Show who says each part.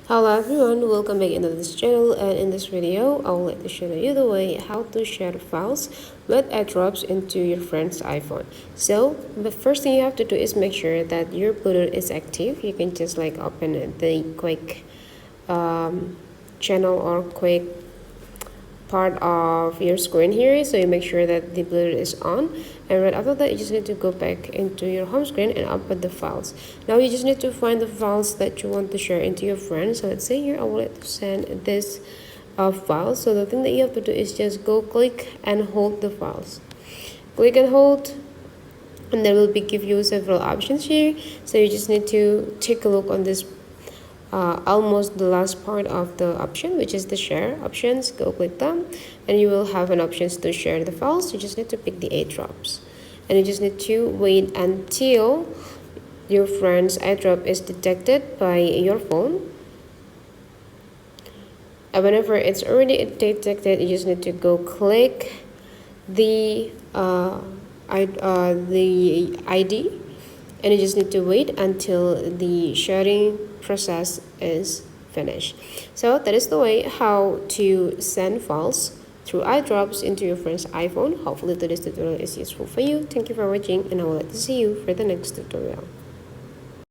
Speaker 1: Hello everyone, welcome back into this channel, and in this video I will like to show you the way how to share files with Airdrops into your friend's iPhone. So the first thing you have to do is make sure that your Bluetooth is active. You can just like open the quick channel or quick part of your screen here, so you make sure that the Bluetooth is on, and right after that you just need to go back into your home screen and open the files. Now you just need to find the files that you want to share into your friends. So let's say here I would like to send this file. So the thing that you have to do is just go click and hold the files, click and hold, and there will be give you several options here. So you just need to take a look on this almost the last part of the option, which is the share options. Go click them and you will have an options to share the files. You just need to pick the Airdrops, and you just need to wait until your friend's Airdrop is detected by your phone. And whenever it's already detected, you just need to go click the ID, and you just need to wait until the sharing process is finished. So that is the way how to send files through iDrops into your friend's iPhone. Hopefully today's tutorial is useful for you. Thank you for watching, and I would like to see you for the next tutorial.